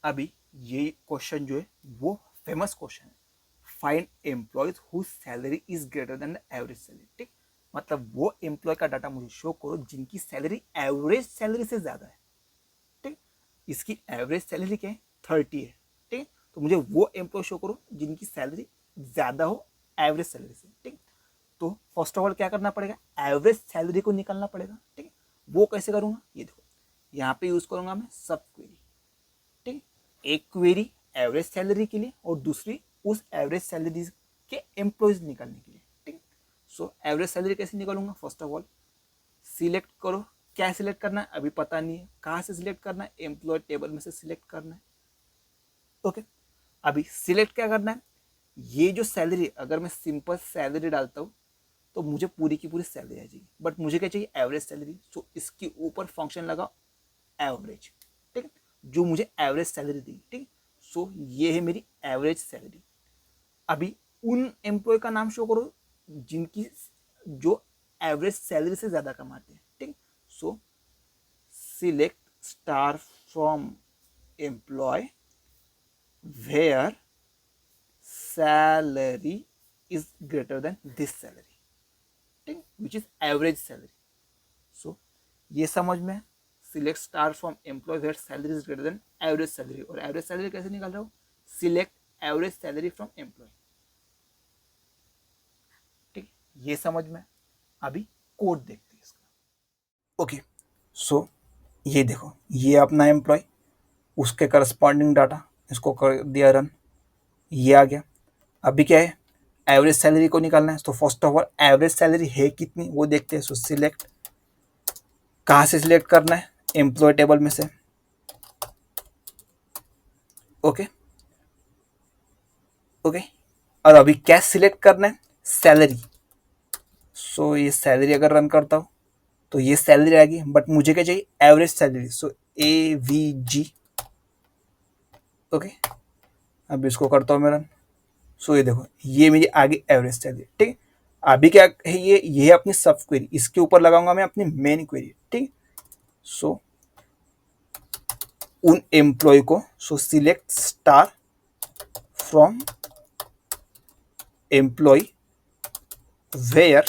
अभी ये क्वेश्चन जो है वो फेमस क्वेश्चन है, find employees whose salary is greater than the average salary. ठीक, मतलब वो एम्प्लॉय का डाटा मुझे शो करो जिनकी सैलरी एवरेज सैलरी से ज्यादा है। ठीक, इसकी एवरेज सैलरी क्या है, 30 है। ठीक, तो मुझे वो एम्प्लॉय शो करो जिनकी सैलरी ज्यादा हो एवरेज सैलरी से। ठीक, तो फर्स्ट ऑफ ऑल क्या करना पड़ेगा, एवरेज सैलरी को निकालना पड़ेगा। ठीक, वो कैसे करूंगा, ये देखो यहाँ पे यूज करूंगा मैं सब क्वेरी। ठीक, एक क्वेरी एवरेज सैलरी के लिए और दूसरी उस एवरेज सैलरी के एम्प्लॉयज निकालने के लिए। ठीक, सो एवरेज सैलरी कैसे निकालूंगा, फर्स्ट ऑफ ऑल सिलेक्ट करो। क्या सिलेक्ट करना है अभी पता नहीं है, कहाँ से सिलेक्ट करना है, एम्प्लॉय टेबल में से सिलेक्ट करना है। ओके, अभी सिलेक्ट क्या करना है, ये जो सैलरी अगर मैं सिंपल सैलरी डालता हूँ तो मुझे पूरी की पूरी सैलरी आ जाएगी, बट मुझे क्या चाहिए, एवरेज सैलरी। सो इसके ऊपर फंक्शन लगा एवरेज। ठीक है, जो मुझे एवरेज सैलरी दी। ठीक, सो ये है मेरी एवरेज सैलरी। अभी उन एम्प्लॉय का नाम शो करो जिनकी जो एवरेज सैलरी से ज्यादा कमाते हैं। ठीक, so select star from employee where salary is greater than this salary. ठीक, which is average salary. So ये समझ में, select star from employee where salary is greater than average salary. और एवरेज सैलरी कैसे निकाल रहा हूँ, select average salary from employee. ठीक, ये समझ में। अभी कोड देखते हैं इसका। ओके, सो ये देखो, ये अपना एम्प्लॉय, उसके करस्पॉन्डिंग डाटा इसको कर दिया रन, ये आ गया। अभी क्या है, एवरेज सैलरी को निकालना है। तो first of all average salary है कितनी वो देखते हैं। सो सिलेक्ट, कहाँ से सिलेक्ट करना है, एम्प्लॉय टेबल में से। ओके ओके, और अभी क्या सिलेक्ट करना है, सैलरी। सो ये सैलरी अगर रन करता हूँ तो ये सैलरी आएगी, बट मुझे क्या चाहिए, एवरेज सैलरी। सो AVG। ओके, अब इसको करता हूँ मैं रन। सो ये देखो, ये मेरी आगे एवरेज सैलरी। ठीक, अभी क्या है, ये अपनी सब क्वेरी, इसके ऊपर लगाऊंगा मैं अपनी मेन क्वेरी। ठीक, सो उन एम्प्लॉय को, so select star from employee where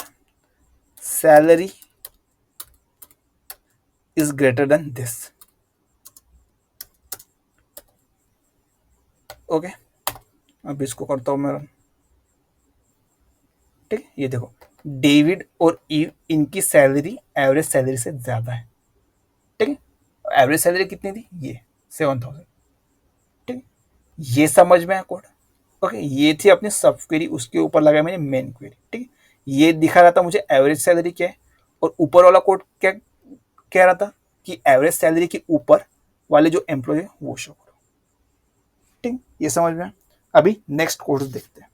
salary is greater than this. Okay, अब इसको करता हूं मैं रन। ठीक, ये देखो डेविड और ईव, इनकी सैलरी एवरेज सैलरी से ज्यादा है। ठीक है, एवरेज सैलरी कितनी थी, ये 7,000। ठीक, ये समझ में आया कोड। ओके, ये थी अपनी सब क्वेरी, उसके ऊपर लगा मैंने मेन क्वेरी। ठीक, ये दिखा रहा था मुझे एवरेज सैलरी क्या है, और ऊपर वाला कोड क्या कह रहा था कि एवरेज सैलरी के ऊपर वाले जो एम्प्लॉय है वो शो करो। ठीक, ये समझ में। अभी नेक्स्ट कोड देखते हैं।